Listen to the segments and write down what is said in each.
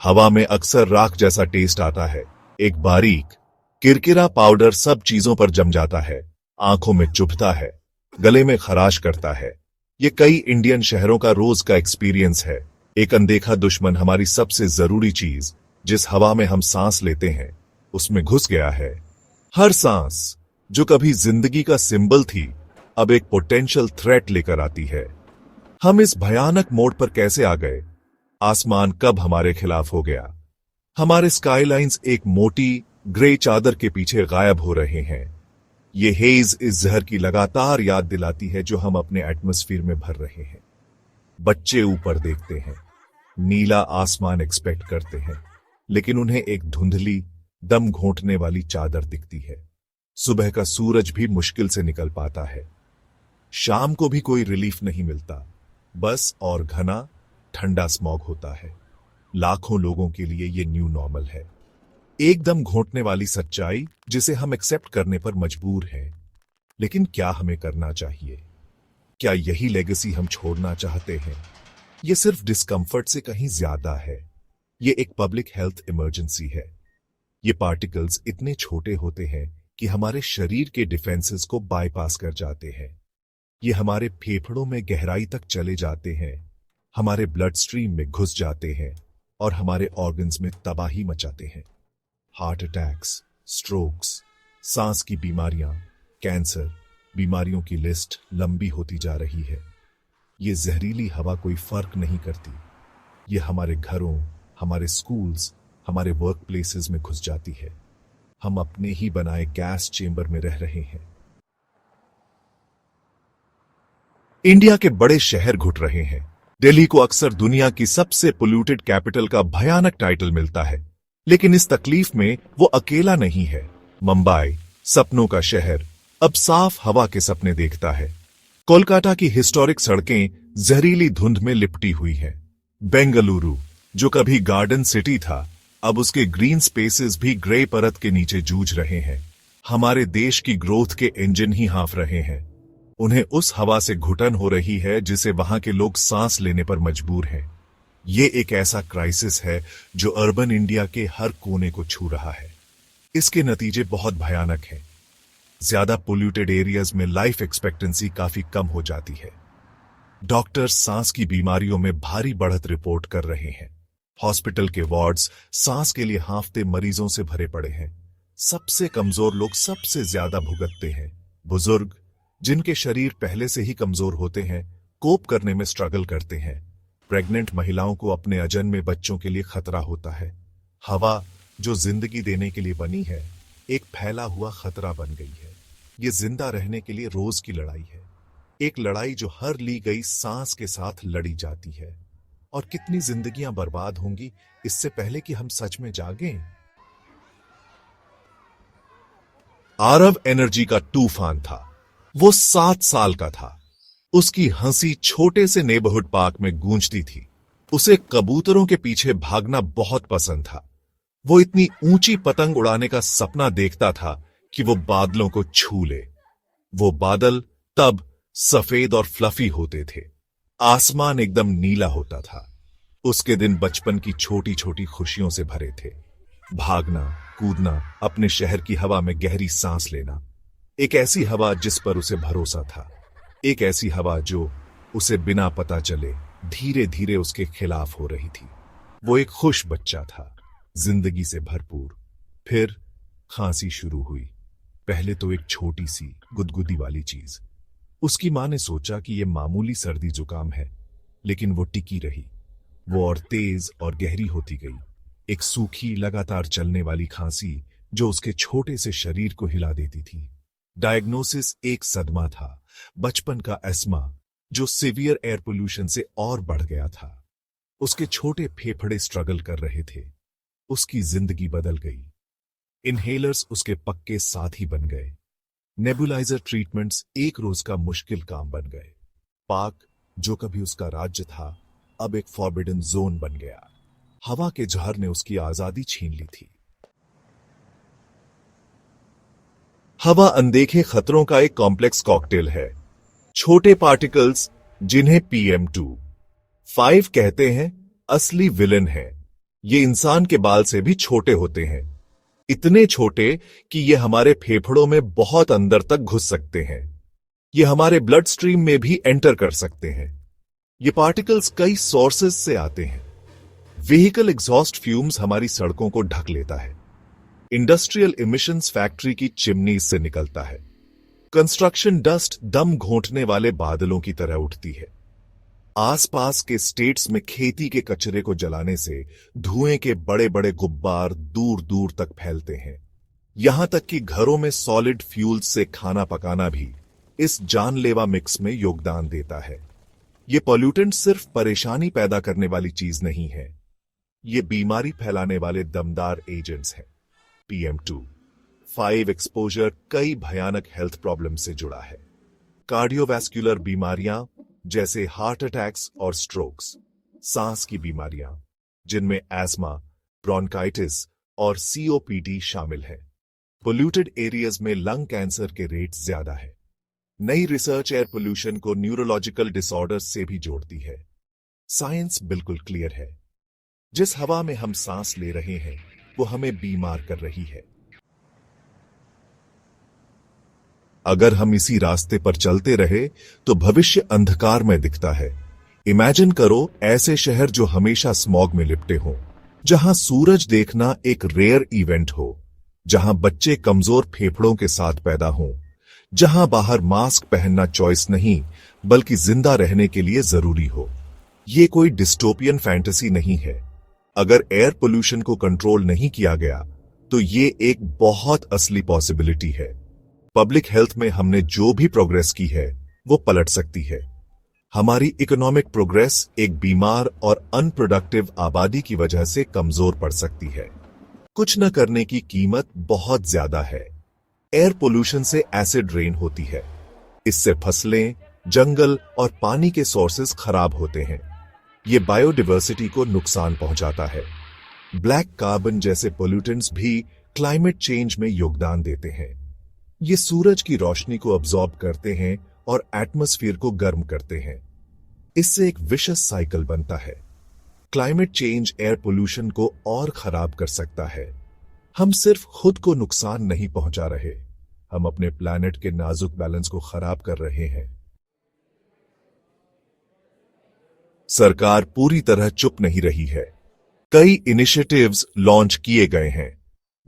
हवा में अक्सर राख जैसा टेस्ट आता है। एक बारीक किरकिरा पाउडर सब चीजों पर जम जाता है, आंखों में चुभता है, गले में खराश करता है। ये कई इंडियन शहरों का रोज का एक्सपीरियंस है। एक अनदेखा दुश्मन हमारी सबसे जरूरी चीज, जिस हवा में हम सांस लेते हैं, उसमें घुस गया है। हर सांस जो कभी जिंदगी का सिंबल थी, अब एक पोटेंशियल थ्रेट लेकर आती है। हम इस भयानक मोड़ पर कैसे आ गए? आसमान कब हमारे खिलाफ हो गया? हमारे स्काईलाइंस एक मोटी ग्रे चादर के पीछे गायब हो रहे हैं। ये हेज इस जहर की लगातार याद दिलाती है जो हम अपने एटमॉस्फेयर में भर रहे हैं। बच्चे ऊपर देखते हैं, नीला आसमान एक्सपेक्ट करते हैं, लेकिन उन्हें एक धुंधली, दम घोंटने वाली चादर दिखती है। सुबह का सूरज भी मुश्किल से निकल पाता है। शाम को भी कोई रिलीफ नहीं मिलता, बस और घना ठंडा स्मॉग होता है। लाखों लोगों के लिए ये न्यू नॉर्मल है, एकदम घोंटने वाली सच्चाई जिसे हम एक्सेप्ट करने पर मजबूर हैं। लेकिन क्या हमें करना चाहिए? क्या यही लेगेसी हम छोड़ना चाहते हैं? ये सिर्फ डिस्कंफर्ट से कहीं ज्यादा है। ये एक पब्लिक हेल्थ इमरजेंसी है। ये पार्टिकल्स इतने छोटे होते हैं कि हमारे शरीर के डिफेंसेस को बाईपास कर जाते हैं। ये हमारे फेफड़ों में गहराई तक चले जाते हैं, हमारे ब्लड स्ट्रीम में घुस जाते हैं और हमारे ऑर्गन्स में तबाही मचाते हैं। हार्ट अटैक्स, स्ट्रोक्स, सांस की बीमारियां, कैंसर, बीमारियों की लिस्ट लंबी होती जा रही है। ये जहरीली हवा कोई फर्क नहीं करती। ये हमारे घरों, हमारे स्कूल्स, हमारे वर्क प्लेसेस में घुस जाती है। हम अपने ही बनाए गैस चेंबर में रह रहे हैं। इंडिया के बड़े शहर घुट रहे हैं। दिल्ली को अक्सर दुनिया की सबसे पोल्यूटेड कैपिटल का भयानक टाइटल मिलता है, लेकिन इस तकलीफ में वो अकेला नहीं है। मुंबई, सपनों का शहर, अब साफ हवा के सपने देखता है। कोलकाता की हिस्टोरिक सड़कें जहरीली धुंध में लिपटी हुई हैं। बेंगलुरु, जो कभी गार्डन सिटी था, अब उसके ग्रीन स्पेसेस भी ग्रे परत के नीचे जूझ रहे हैं। हमारे देश की ग्रोथ के इंजन ही हाँफ रहे हैं। उन्हें उस हवा से घुटन हो रही है जिसे वहां के लोग सांस लेने पर मजबूर हैं। ये एक ऐसा क्राइसिस है जो अर्बन इंडिया के हर कोने को छू रहा है। इसके नतीजे बहुत भयानक हैं। ज्यादा पोल्यूटेड एरियाज में लाइफ एक्सपेक्टेंसी काफी कम हो जाती है। डॉक्टर्स सांस की बीमारियों में भारी बढ़त रिपोर्ट कर रहे हैं। हॉस्पिटल के वार्ड्स सांस के लिए हांफते मरीजों से भरे पड़े हैं। सबसे कमजोर लोग सबसे ज्यादा भुगतते हैं। बुजुर्ग, जिनके शरीर पहले से ही कमजोर होते हैं, कोप करने में स्ट्रगल करते हैं। प्रेग्नेंट महिलाओं को अपने अजन्मे बच्चों के लिए खतरा होता है। हवा जो जिंदगी देने के लिए बनी है, एक फैला हुआ खतरा बन गई है। ये जिंदा रहने के लिए रोज की लड़ाई है। एक लड़ाई जो हर ली गई सांस के साथ लड़ी जाती है। और कितनी जिंदगियां बर्बाद होंगी इससे पहले कि हम सच में जागें। आरव एनर्जी का तूफान था। वो 7 साल का था। उसकी हंसी छोटे से नेबरहुड पार्क में गूंजती थी। उसे कबूतरों के पीछे भागना बहुत पसंद था। वो इतनी ऊंची पतंग उड़ाने का सपना देखता था कि वो बादलों को छू ले। वो बादल तब सफेद और फ्लफी होते थे। आसमान एकदम नीला होता था। उसके दिन बचपन की छोटी छोटी खुशियों से भरे थे। भागना, कूदना, अपने शहर की हवा में गहरी सांस लेना। एक ऐसी हवा जिस पर उसे भरोसा था। एक ऐसी हवा जो उसे बिना पता चले धीरे धीरे उसके खिलाफ हो रही थी। वो एक खुश बच्चा था, जिंदगी से भरपूर। फिर खांसी शुरू हुई। पहले तो एक छोटी सी गुदगुदी वाली चीज। उसकी मां ने सोचा कि यह मामूली सर्दी जुकाम है, लेकिन वो टिकी रही। वो और तेज और गहरी होती गई। एक सूखी, लगातार चलने वाली खांसी जो उसके छोटे से शरीर को हिला देती थी। डायग्नोसिस एक सदमा था, बचपन का एस्मा जो सीवियर एयर पोल्यूशन से और बढ़ गया था। उसके छोटे फेफड़े स्ट्रगल कर रहे थे। उसकी जिंदगी बदल गई। इनहेलर्स उसके पक्के साथी बन गए। नेबुलाइजर ट्रीटमेंट्स एक रोज का मुश्किल काम बन गए। पार्क, जो कभी उसका राज्य था, अब एक फॉरबिडन जोन बन गया। हवा के जहर ने उसकी आजादी छीन ली थी। हवा अनदेखे खतरों का एक कॉम्प्लेक्स कॉकटेल है। छोटे पार्टिकल्स, जिन्हें PM2.5 कहते हैं, असली विलन है। ये इंसान के बाल से भी छोटे होते हैं, इतने छोटे कि ये हमारे फेफड़ों में बहुत अंदर तक घुस सकते हैं। ये हमारे ब्लड स्ट्रीम में भी एंटर कर सकते हैं। ये पार्टिकल्स कई सोर्सेज से आते हैं। व्हीकल एग्जॉस्ट फ्यूम्स हमारी सड़कों को ढक लेता है। इंडस्ट्रियल इमिशंस फैक्ट्री की चिमनी से निकलता है। कंस्ट्रक्शन डस्ट दम घोंटने वाले बादलों की तरह उठती है। आसपास के स्टेट्स में खेती के कचरे को जलाने से धुएं के बड़े बड़े गुब्बार दूर दूर तक फैलते हैं। यहां तक कि घरों में सॉलिड फ्यूल्स से खाना पकाना भी इस जानलेवा मिक्स में योगदान देता है। ये पॉल्यूटेंट सिर्फ परेशानी पैदा करने वाली चीज नहीं है, ये बीमारी फैलाने वाले दमदार एजेंट्स हैं। PM2.5 एक्सपोजर कई भयानक हेल्थ प्रॉब्लम से जुड़ा है। कार्डियोवैस्कुलर बीमारियां जैसे हार्ट अटैक्स और स्ट्रोक्स, सांस की बीमारियां जिनमें एस्मा, ब्रोंकाइटिस और COPD शामिल है। पोल्यूटेड एरियाज में लंग कैंसर के रेट ज्यादा है। नई रिसर्च एयर पोल्यूशन को न्यूरोलॉजिकल डिसऑर्डर्स से भी जोड़ती है। साइंस बिल्कुल क्लियर है, जिस हवा में हम सांस ले रहे हैं वो हमें बीमार कर रही है। अगर हम इसी रास्ते पर चलते रहे तो भविष्य अंधकार में दिखता है। इमेजिन करो ऐसे शहर जो हमेशा स्मॉग में लिपटे हों, जहां सूरज देखना एक रेयर इवेंट हो, जहां बच्चे कमजोर फेफड़ों के साथ पैदा हों, जहां बाहर मास्क पहनना चॉइस नहीं बल्कि जिंदा रहने के लिए जरूरी हो। ये कोई डिस्टोपियन फैंटेसी नहीं है। अगर एयर पोल्यूशन को कंट्रोल नहीं किया गया तो ये एक बहुत असली पॉसिबिलिटी है। पब्लिक हेल्थ में हमने जो भी प्रोग्रेस की है वो पलट सकती है। हमारी इकोनॉमिक प्रोग्रेस एक बीमार और अनप्रोडक्टिव आबादी की वजह से कमजोर पड़ सकती है। कुछ न करने की कीमत बहुत ज्यादा है। एयर पोल्यूशन से एसिड रेन होती है। इससे फसलें, जंगल और पानी के सोर्सेज खराब होते हैं। ये बायोडाइवर्सिटी को नुकसान पहुंचाता है। ब्लैक कार्बन जैसे पोल्यूटेंट्स भी क्लाइमेट चेंज में योगदान देते हैं। ये सूरज की रोशनी को अब्सॉर्ब करते हैं और एटमॉस्फेयर को गर्म करते हैं। इससे एक विशस साइकिल बनता है। क्लाइमेट चेंज एयर पोल्यूशन को और खराब कर सकता है। हम सिर्फ खुद को नुकसान नहीं पहुंचा रहे, हम अपने प्लैनेट के नाजुक बैलेंस को खराब कर रहे हैं। सरकार पूरी तरह चुप नहीं रही है। कई इनिशिएटिव्स लॉन्च किए गए हैं।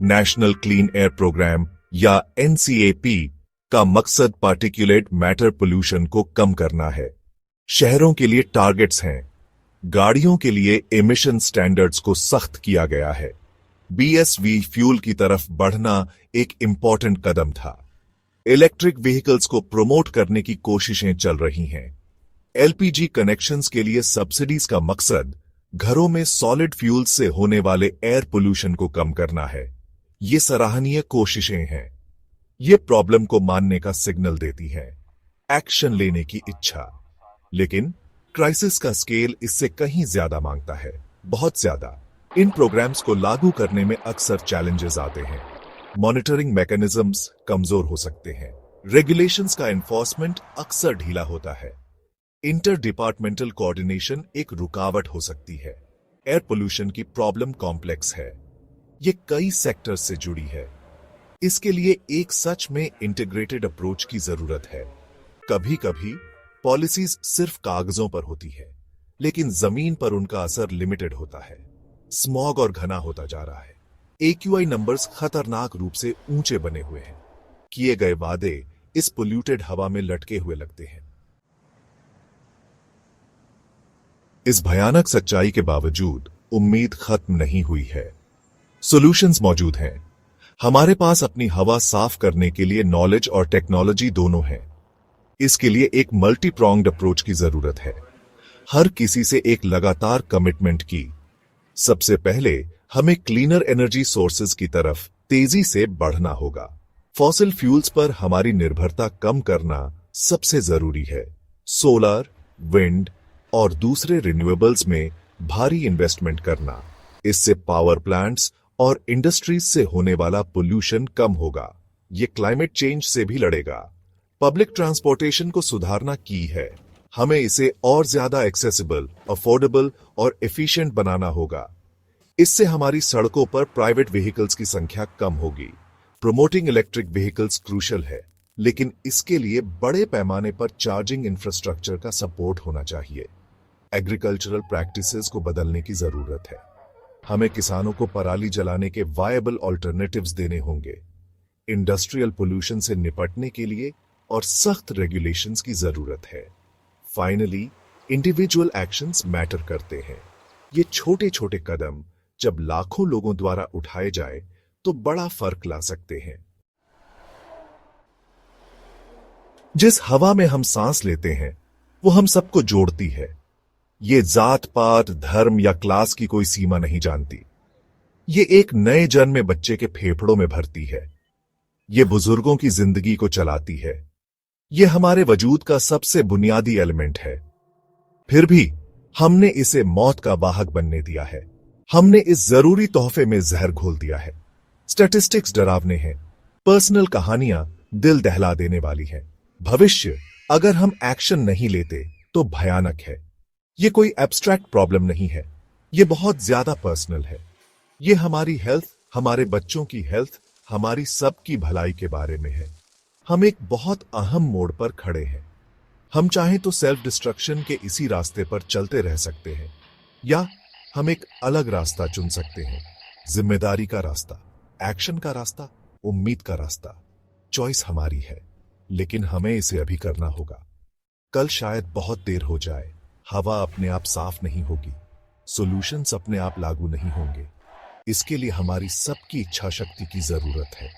नेशनल क्लीन एयर प्रोग्राम या NCAP का मकसद पार्टिकुलेट मैटर पोल्यूशन को कम करना है। शहरों के लिए टारगेट्स हैं। गाड़ियों के लिए एमिशन स्टैंडर्ड्स को सख्त किया गया है। BSV फ्यूल की तरफ बढ़ना एक इंपॉर्टेंट कदम था। इलेक्ट्रिक व्हीकल्स को प्रमोट करने की कोशिशें चल रही हैं। LPG कनेक्शंस के लिए सब्सिडीज का मकसद घरों में सॉलिड फ्यूल से होने वाले एयर पोल्यूशन को कम करना है। ये सराहनीय कोशिशें हैं। ये प्रॉब्लम को मानने का सिग्नल देती हैं, एक्शन लेने की इच्छा। लेकिन क्राइसिस का स्केल इससे कहीं ज्यादा मांगता है, बहुत ज्यादा। इन प्रोग्राम्स को लागू करने में अक्सर चैलेंजेस आते हैं। मॉनिटरिंग मैकेनिज्म्स कमजोर हो सकते हैं। रेगुलेशंस का एनफोर्समेंट अक्सर ढीला होता है। इंटर डिपार्टमेंटल कोऑर्डिनेशन एक रुकावट हो सकती है। एयर पोल्यूशन की प्रॉब्लम कॉम्प्लेक्स है। ये कई सेक्टर्स से जुड़ी है। इसके लिए एक सच में इंटीग्रेटेड अप्रोच की जरूरत है। कभी कभी पॉलिसीज सिर्फ कागजों पर होती है, लेकिन जमीन पर उनका असर लिमिटेड होता है। स्मॉग और घना होता जा रहा है। AQI नंबर्स खतरनाक रूप से ऊंचे बने हुए हैं। किए गए वादे इस पोल्यूटेड हवा में लटके हुए लगते हैं। इस भयानक सच्चाई के बावजूद उम्मीद खत्म नहीं हुई है। सॉल्यूशंस मौजूद हैं। हमारे पास अपनी हवा साफ करने के लिए नॉलेज और टेक्नोलॉजी दोनों है। इसके लिए एक मल्टी प्रॉन्ग्ड अप्रोच की जरूरत है। हर किसी से एक लगातार कमिटमेंट की। सबसे पहले हमें क्लीनर एनर्जी सोर्सेज की तरफ तेजी से बढ़ना होगा। फॉसिल फ्यूल्स पर हमारी निर्भरता कम करना सबसे जरूरी है। सोलर, विंड और दूसरे रिन्यूएबल्स में भारी इन्वेस्टमेंट करना। इससे पावर प्लांट्स और इंडस्ट्रीज से होने वाला पोल्यूशन कम होगा। ये क्लाइमेट चेंज से भी लड़ेगा। पब्लिक ट्रांसपोर्टेशन को सुधारना की है। हमें इसे और ज्यादा एक्सेसिबल, अफोर्डेबल और एफिशिएंट बनाना होगा। इससे हमारी सड़कों पर प्राइवेट व्हीकल्स की संख्या कम होगी। प्रमोटिंग इलेक्ट्रिक व्हीकल्स क्रूशल है, लेकिन इसके लिए बड़े पैमाने पर चार्जिंग इंफ्रास्ट्रक्चर का सपोर्ट होना चाहिए। एग्रीकल्चरल प्रैक्टिसेस को बदलने की जरूरत है। हमें किसानों को पराली जलाने के वायबल ऑल्टरनेटिव्स देने होंगे। इंडस्ट्रियल पोल्यूशन से निपटने के लिए और सख्त रेगुलेशंस की जरूरत है। फाइनली, इंडिविजुअल एक्शंस मैटर करते हैं। ये छोटे छोटे कदम जब लाखों लोगों द्वारा उठाए जाए तो बड़ा फर्क ला सकते हैं। जिस हवा में हम सांस लेते हैं वो हम सबको जोड़ती है। ये जात पात, धर्म या क्लास की कोई सीमा नहीं जानती। ये एक नए जन्मे बच्चे के फेफड़ों में भरती है। ये बुजुर्गों की जिंदगी को चलाती है। ये हमारे वजूद का सबसे बुनियादी एलिमेंट है। फिर भी हमने इसे मौत का वाहक बनने दिया है। हमने इस जरूरी तोहफे में जहर घोल दिया है। स्टैटिस्टिक्स डरावने हैं, पर्सनल कहानियां दिल दहला देने वाली हैं। भविष्य अगर हम एक्शन नहीं लेते तो भयानक है। ये कोई एब्स्ट्रैक्ट प्रॉब्लम नहीं है, ये बहुत ज्यादा पर्सनल है। ये हमारी हेल्थ, हमारे बच्चों की हेल्थ, हमारी सबकी भलाई के बारे में है। हम एक बहुत अहम मोड़ पर खड़े हैं। हम चाहें तो सेल्फ डिस्ट्रक्शन के इसी रास्ते पर चलते रह सकते हैं, या हम एक अलग रास्ता चुन सकते हैं। जिम्मेदारी का रास्ता, एक्शन का रास्ता, उम्मीद का रास्ता। चॉइस हमारी है, लेकिन हमें इसे अभी करना होगा। कल शायद बहुत देर हो जाए। हवा अपने आप साफ नहीं होगी, सॉल्यूशंस अपने आप लागू नहीं होंगे। इसके लिए हमारी सबकी इच्छा शक्ति की जरूरत है।